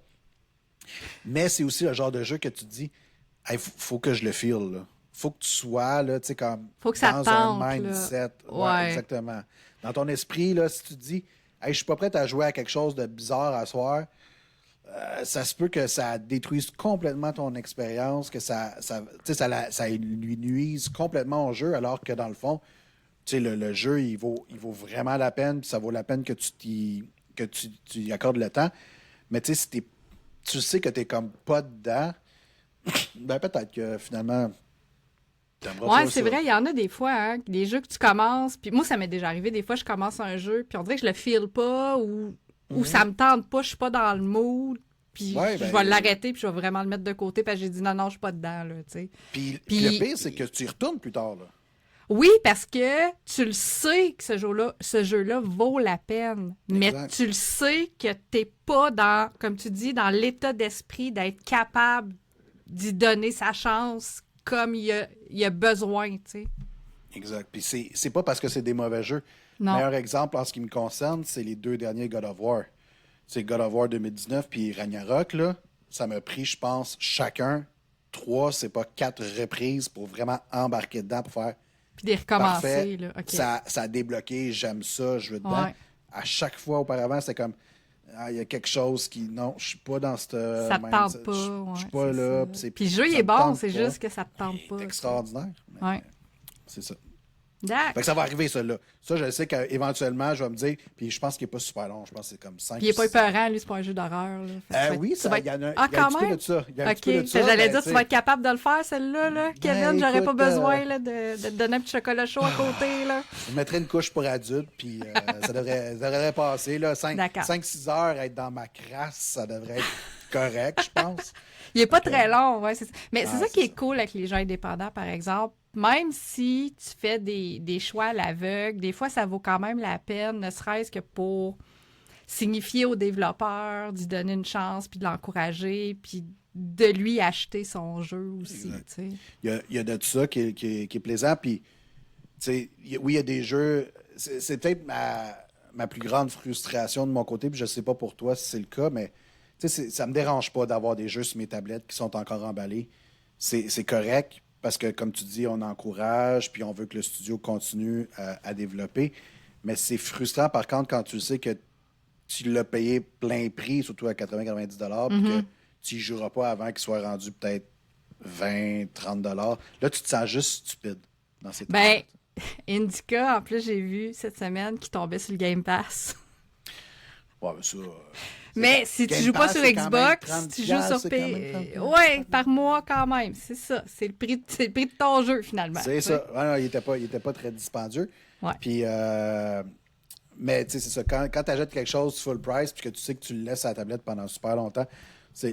Mais c'est aussi le genre de jeu que tu te dis, il faut que je le feel, là. Faut que tu sois, là, tu sais, comme Faut que ça dans te tente, un là. mindset. Ouais. Exactement. Dans ton esprit, là, si tu te dis, hey, je suis pas prêt à jouer à quelque chose de bizarre à soir, ça se peut que ça détruise complètement ton expérience, que ça lui nuise complètement au jeu, alors que dans le fond, tu sais, le jeu, il vaut vraiment la peine, puis ça vaut la peine que tu y accordes le temps. Mais tu sais, si tu sais que tu n'es comme pas dedans, ben peut-être que finalement, T'aimeras Ouais, pas c'est ça. vrai, il y en a des fois, hein, des jeux que tu commences, puis moi, ça m'est déjà arrivé, des fois, je commence un jeu, puis on dirait que je le feel pas, ou ça me tente pas, je suis pas dans le mood, puis Ouais, je ben, vais l'arrêter, puis je vais vraiment le mettre de côté, parce que j'ai dit non, non, je suis pas dedans, là, tu sais. Puis le pire, c'est que tu y retournes plus tard, là. Oui, parce que tu le sais que ce jeu-là vaut la peine, mais Exact. tu le sais que t'es pas dans, comme tu dis, dans l'état d'esprit d'être capable d'y donner sa chance comme il a besoin, tu sais. Exact. Puis c'est pas parce que c'est des mauvais jeux. Non. Meilleur exemple en ce qui me concerne, c'est les 2 derniers God of War. C'est God of War 2019 puis Ragnarok, là. Ça m'a pris, je pense, chacun 3, c'est pas 4 reprises pour vraiment embarquer dedans pour faire Puis des parfait. recommencer, là. OK. Ça a débloqué, j'aime ça, je veux dedans. Ouais. À chaque fois auparavant, c'était comme il y a quelque chose qui. Non, je suis pas dans cette. Ça te tente pas. Je suis Ouais, pas c'est là. ça. Puis Puis le jeu, il ça est me bon, tente c'est pas. juste que ça te tente pas. C'est extraordinaire. mais Ouais. C'est ça. D'accord. Fait que ça va arriver, ça, là. Ça, je sais qu'éventuellement, je vais me dire. Puis je pense qu'il n'est pas super long. Je pense que c'est comme 5. Puis il est pas épeurant, lui, c'est pas un jeu d'horreur. Là. Fait que Oui, tu ça, vas il y en a, Ah, il y a un quand petit peu même? de ça. Il y a un OK. petit peu de ça. J'allais mais, dire, tu tu vas sais, être capable de le faire, celle-là, là. Kevin, j'aurais pas écoute, besoin là, de te donner un petit chocolat chaud à côté, là. Je mettrais une couche pour adulte, puis ça devrait passer. Là, D'accord. 5-6 heures à être dans ma crasse, ça devrait être correct, je pense. Il est pas très long, ouais. Mais c'est Ah, ça c'est qui est ça. cool avec les jeux indépendants, par exemple. Même si tu fais des choix à l'aveugle, des fois, ça vaut quand même la peine, ne serait-ce que pour signifier au développeur, d'y donner une chance, puis de l'encourager, puis de lui acheter son jeu aussi, Exact. tu sais. Il y a de ça qui est plaisant. Puis, tu sais, oui, il y a des jeux. C'est peut-être ma plus grande frustration de mon côté, puis je sais pas pour toi si c'est le cas, mais tu sais, ça me dérange pas d'avoir des jeux sur mes tablettes qui sont encore emballés. C'est correct parce que, comme tu dis, on encourage, puis on veut que le studio continue à développer. Mais c'est frustrant, par contre, quand tu sais que tu l'as payé plein prix, surtout à 80-90 puis que tu n'y joueras pas avant qu'il soit rendu peut-être 20-30 Là, tu te sens juste stupide dans ces Ben, temps-là. Indica, en plus, j'ai vu cette semaine qu'il tombait sur le Game Pass. Ouais, mais ça. Mais si tu Game joues pas Pass, sur c'est quand même Xbox, 30 si tu joues sur c'est quand même 30 ouais, par mois quand même, c'est ça. C'est le prix de ton jeu, finalement. C'est tu sais. ça. Ouais, non, il était pas très dispendieux. Ouais. Puis, mais tu sais, c'est ça. Quand tu achètes quelque chose full price puis que tu sais que tu le laisses à la tablette pendant super longtemps,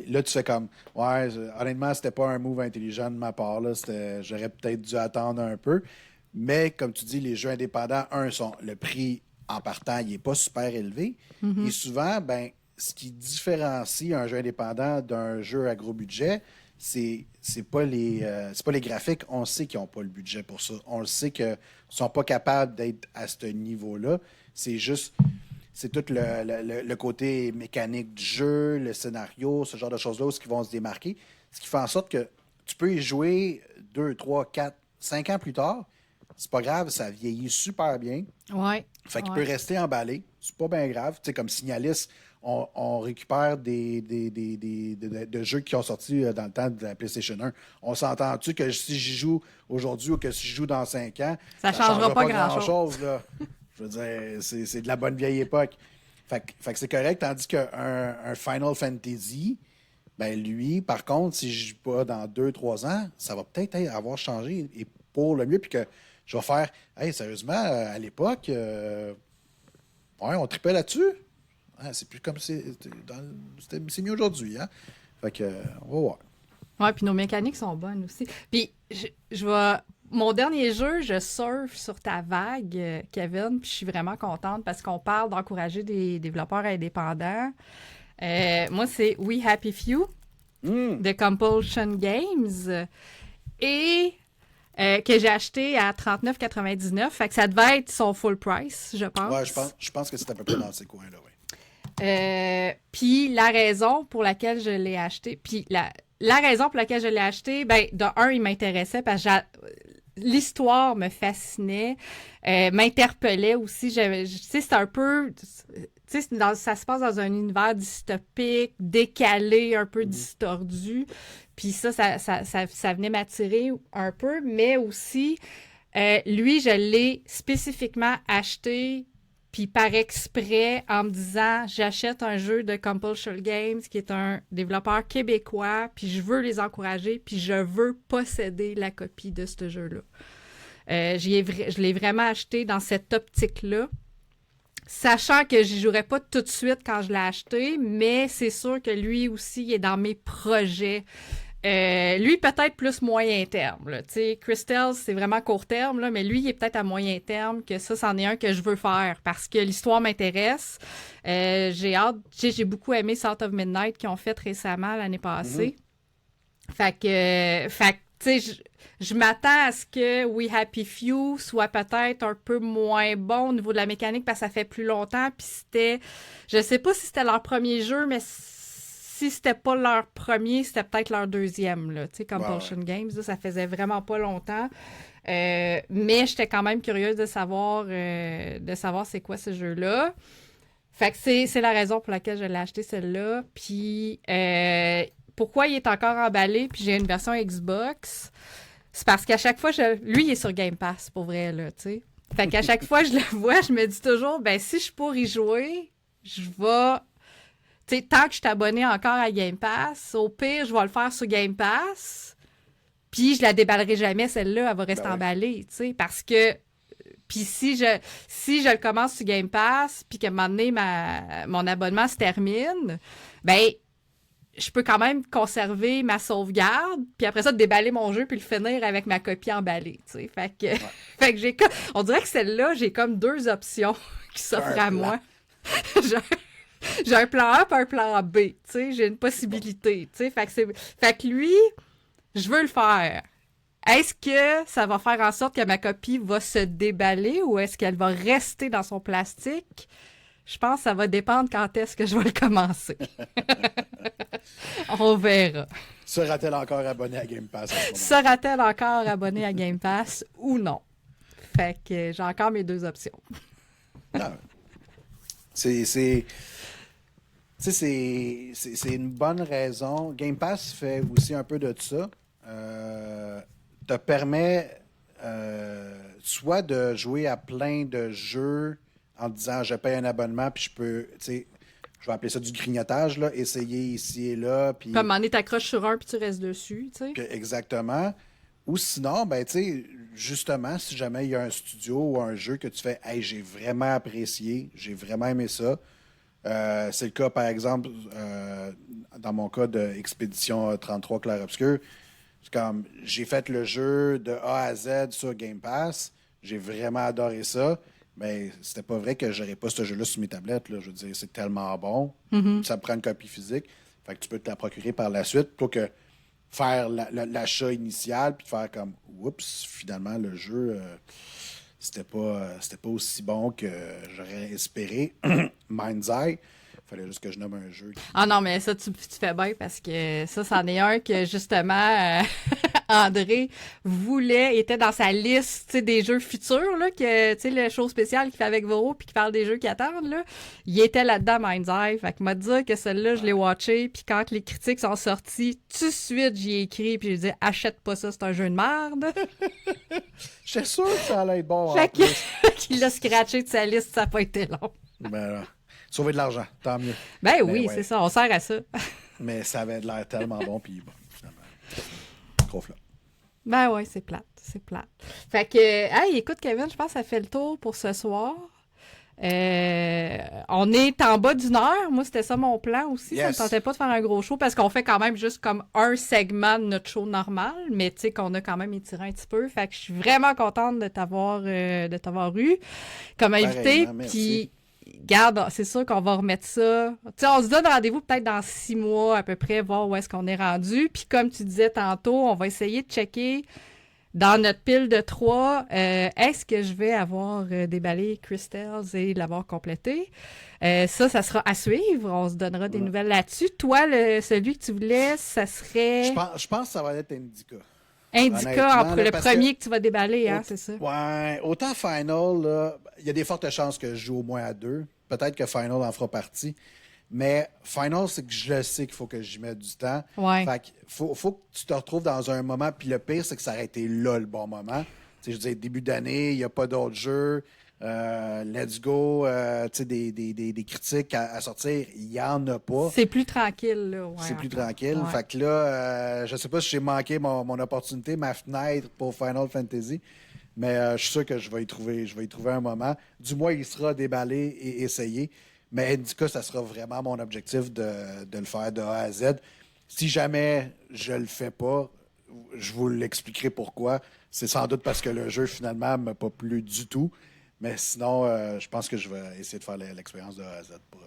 là, tu fais comme, ouais, honnêtement, c'était pas un move intelligent de ma part. Là. J'aurais peut-être dû attendre un peu. Mais comme tu dis, les jeux indépendants, le prix en partant, il n'est pas super élevé. Et souvent, ben, ce qui différencie un jeu indépendant d'un jeu à gros budget, c'est pas les graphiques. On sait qu'ils n'ont pas le budget pour ça. On le sait qu'ils ne sont pas capables d'être à ce niveau-là. C'est tout le côté mécanique du jeu, le scénario, ce genre de choses-là, ce qui vont se démarquer. Ce qui fait en sorte que tu peux y jouer 2, 3, 4, 5 ans plus tard. C'est pas grave, ça vieillit super bien. Ouais. Fait qu'il ouais. peut rester emballé. C'est pas bien grave. Tu sais, comme Signalis, on récupère de jeux qui ont sorti dans le temps de la PlayStation 1. On s'entend-tu que si j'y joue aujourd'hui ou que si je joue dans 5 ans, Ça changera pas grand-chose. là. Je veux dire, c'est de la bonne vieille époque. Fait que c'est correct, tandis qu'un Final Fantasy, ben lui, par contre, si je joue pas dans 2-3 ans, ça va peut-être avoir changé et pour le mieux, puis que je vais faire, hey, sérieusement, à l'époque, ouais, on tripait là-dessus. Ah, c'est plus comme c'est mieux aujourd'hui, hein? Fait que, on va voir. Ouais, puis nos mécaniques sont bonnes aussi. Puis, je vais... Mon dernier jeu, je surfe sur ta vague, Kevin, puis je suis vraiment contente parce qu'on parle d'encourager des développeurs indépendants. Moi, c'est We Happy Few de Compulsion Games et que j'ai acheté à 39,99. Fait que ça devait être son full price, je pense. Ouais, je pense que c'est à peu près dans ces coins-là, oui. Puis la raison pour laquelle je l'ai acheté, puis la raison pour laquelle je l'ai acheté, ben de un, il m'intéressait parce que l'histoire me fascinait, m'interpellait aussi. Tu sais, c'est un peu, tu sais, ça se passe dans un univers dystopique, décalé, un peu distordu. Puis ça venait m'attirer un peu, mais aussi, lui, je l'ai spécifiquement acheté puis par exprès, en me disant, j'achète un jeu de Compulsion Games, qui est un développeur québécois, puis je veux les encourager, puis je veux posséder la copie de ce jeu-là. Je l'ai vraiment acheté dans cette optique-là, sachant que j'y jouerais pas tout de suite quand je l'ai acheté, mais c'est sûr que lui aussi il est dans mes projets. Lui, peut-être plus moyen terme. Là. Crystals, c'est vraiment court terme, là, mais lui, il est peut-être à moyen terme que ça, c'en est un que je veux faire parce que l'histoire m'intéresse. J'ai hâte. J'ai beaucoup aimé South of Midnight qu'ils ont fait récemment l'année passée. Fait que tu sais, je m'attends à ce que We Happy Few soit peut-être un peu moins bon au niveau de la mécanique parce que ça fait plus longtemps. Puis c'était, je sais pas si c'était leur premier jeu, mais si c'était pas leur premier, c'était peut-être leur deuxième, là. Tu sais, Compulsion Games, là, ça faisait vraiment pas longtemps. Mais j'étais quand même curieuse de savoir c'est quoi ce jeu-là. Fait que c'est la raison pour laquelle je l'ai acheté, celle-là. Puis pourquoi il est encore emballé, puis j'ai une version Xbox, c'est parce qu'à chaque fois, lui, il est sur Game Pass, pour vrai, là, tu sais. Fait qu'à chaque fois que je le vois, je me dis toujours, ben si je pourrais y jouer, je vais... Tu sais, tant que je suis abonné encore à Game Pass, au pire, je vais le faire sur Game Pass, puis je la déballerai jamais, celle-là, elle va rester emballée, tu sais, parce que... Puis si je le commence sur Game Pass, puis qu'à un moment donné, mon abonnement se termine, ben... je peux quand même conserver ma sauvegarde, puis après ça, déballer mon jeu, puis le finir avec ma copie emballée, tu sais. Fait que, fait que j'ai comme... On dirait que celle-là, j'ai comme deux options qui s'offrent à moi. J'ai un plan A et un plan B, tu sais. J'ai une possibilité, tu sais. Fait que lui, je veux le faire. Est-ce que ça va faire en sorte que ma copie va se déballer ou est-ce qu'elle va rester dans son plastique? Je pense que ça va dépendre quand est-ce que je vais le commencer. On verra. Sera-t-elle encore abonnée à Game Pass? Sera-t-elle encore abonnée à Game Pass ou non? Fait que j'ai encore mes deux options. Non. C'est une bonne raison. Game Pass fait aussi un peu de ça. Te permet soit de jouer à plein de jeux en disant je paye un abonnement puis je peux, tu sais, je vais appeler ça du grignotage, là, essayer ici et là. Puis comme en est t'accroches sur un puis tu restes dessus, tu sais. Exactement. Ou sinon, ben, tu sais, justement, si jamais il y a un studio ou un jeu que tu fais, hey, j'ai vraiment apprécié, j'ai vraiment aimé ça. C'est le cas, par exemple, dans mon cas de Expédition 33 Clair-Obscur. C'est comme, j'ai fait le jeu de A à Z sur Game Pass. J'ai vraiment adoré ça. Mais c'était pas vrai que j'aurais pas ce jeu-là sur mes tablettes. Là. Je veux dire, c'est tellement bon. Ça me prend une copie physique. Fait que tu peux te la procurer par la suite plutôt que faire l'achat initial puis faire comme, oups, finalement, le jeu, c'était pas aussi bon que j'aurais espéré. Mind's Eye. Fallait juste que je nomme un jeu. Ah non, mais ça, tu fais bien parce que ça, c'en est un que, justement, André était dans sa liste des jeux futurs, là, que, tu sais, le show spécial qu'il fait avec Voro puis qui parle des jeux qui attendent, là. Il était là-dedans, Mind's Eye. Fait que m'a dit que celle-là, je l'ai watché, puis quand les critiques sont sorties, tout de suite, j'y ai écrit, puis j'ai dit « Achète pas ça, c'est un jeu de merde! » J'étais sûr que ça allait être bon. Fait qu'il l'a scratché de sa liste, ça n'a pas été long. Ben, sauver de l'argent, tant mieux. Ben oui, c'est ça, on sert à ça. Mais ça avait l'air tellement bon, puis bon, finalement, gros flop. Ben oui, c'est plate. Fait que, hey, écoute, Kevin, je pense que ça fait le tour pour ce soir. On est en bas d'une heure. Moi, c'était ça mon plan aussi. Yes. Ça me tentait pas de faire un gros show parce qu'on fait quand même juste comme un segment de notre show normal, mais tu sais qu'on a quand même étiré un petit peu. Fait que je suis vraiment contente de t'avoir eu comme invité. Puis, regarde, c'est sûr qu'on va remettre ça. Tu sais, on se donne rendez-vous peut-être dans 6 mois à peu près, voir où est-ce qu'on est rendu. Puis comme tu disais tantôt, on va essayer de checker dans notre pile de 3, est-ce que je vais avoir déballé Crystals et l'avoir complété? Ça sera à suivre. On se donnera des nouvelles là-dessus. Toi, celui que tu voulais, ça serait... Je pense que ça va être Indica. Indica, le premier que tu vas déballer, hein, c'est ça? Ouais, autant Final, là, il y a des fortes chances que je joue au moins à 2. Peut-être que Final en fera partie. Mais Final, c'est que je le sais qu'il faut que j'y mette du temps. Ouais. Fait qu'il faut que tu te retrouves dans un moment. Puis le pire, c'est que ça aurait été là le bon moment. Tu sais, je veux dire, début d'année, il n'y a pas d'autres jeux. let's go, tu sais, des critiques à sortir, il n'y en a pas. C'est plus tranquille, là. Ouais, C'est plus encore. tranquille. Ouais. Fait que là, je sais pas si j'ai manqué mon opportunité, ma fenêtre pour Final Fantasy, mais je suis sûr que je vais y trouver un moment. Du moins, il sera déballé et essayé. Mais Indica, ça sera vraiment mon objectif de le faire de A à Z. Si jamais je le fais pas, je vous l'expliquerai pourquoi. C'est sans doute parce que le jeu, finalement, m'a pas plu du tout. Mais sinon, je pense que je vais essayer de faire l'expérience de A à Z pour,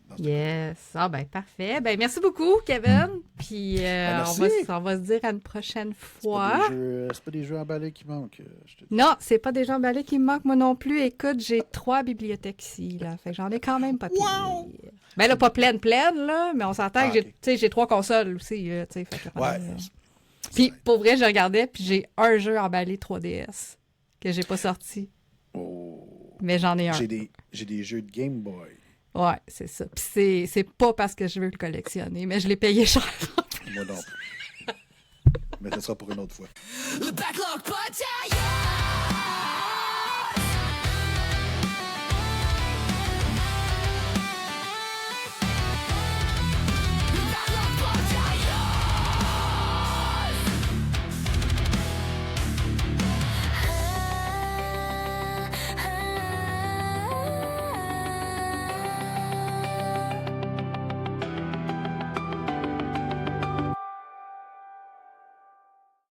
dans ce cas. Yes. Ah ben parfait. Ben merci beaucoup, Kevin. Puis merci. on va se dire à une prochaine C'est fois. pas des jeux emballés qui manquent. Je te dis. Non, c'est pas des gens emballés qui me manquent, moi non plus. Écoute, j'ai 3 bibliothèques ici, là. Fait que j'en ai quand même pas pire. Ben là, pas pleine, là, mais on s'entend Ah, que ok. tu sais, j'ai 3 consoles aussi, tu sais. Fait que, Ouais. Puis pour vrai, je regardais, puis j'ai un jeu emballé 3DS que j'ai pas sorti, Oh. mais j'en ai un. J'ai des jeux de Game Boy. Ouais, c'est ça. Puis c'est pas parce que je veux le collectionner, mais je l'ai payé cher. Moi non plus. Mais ce sera pour une autre fois. The backlog podcast.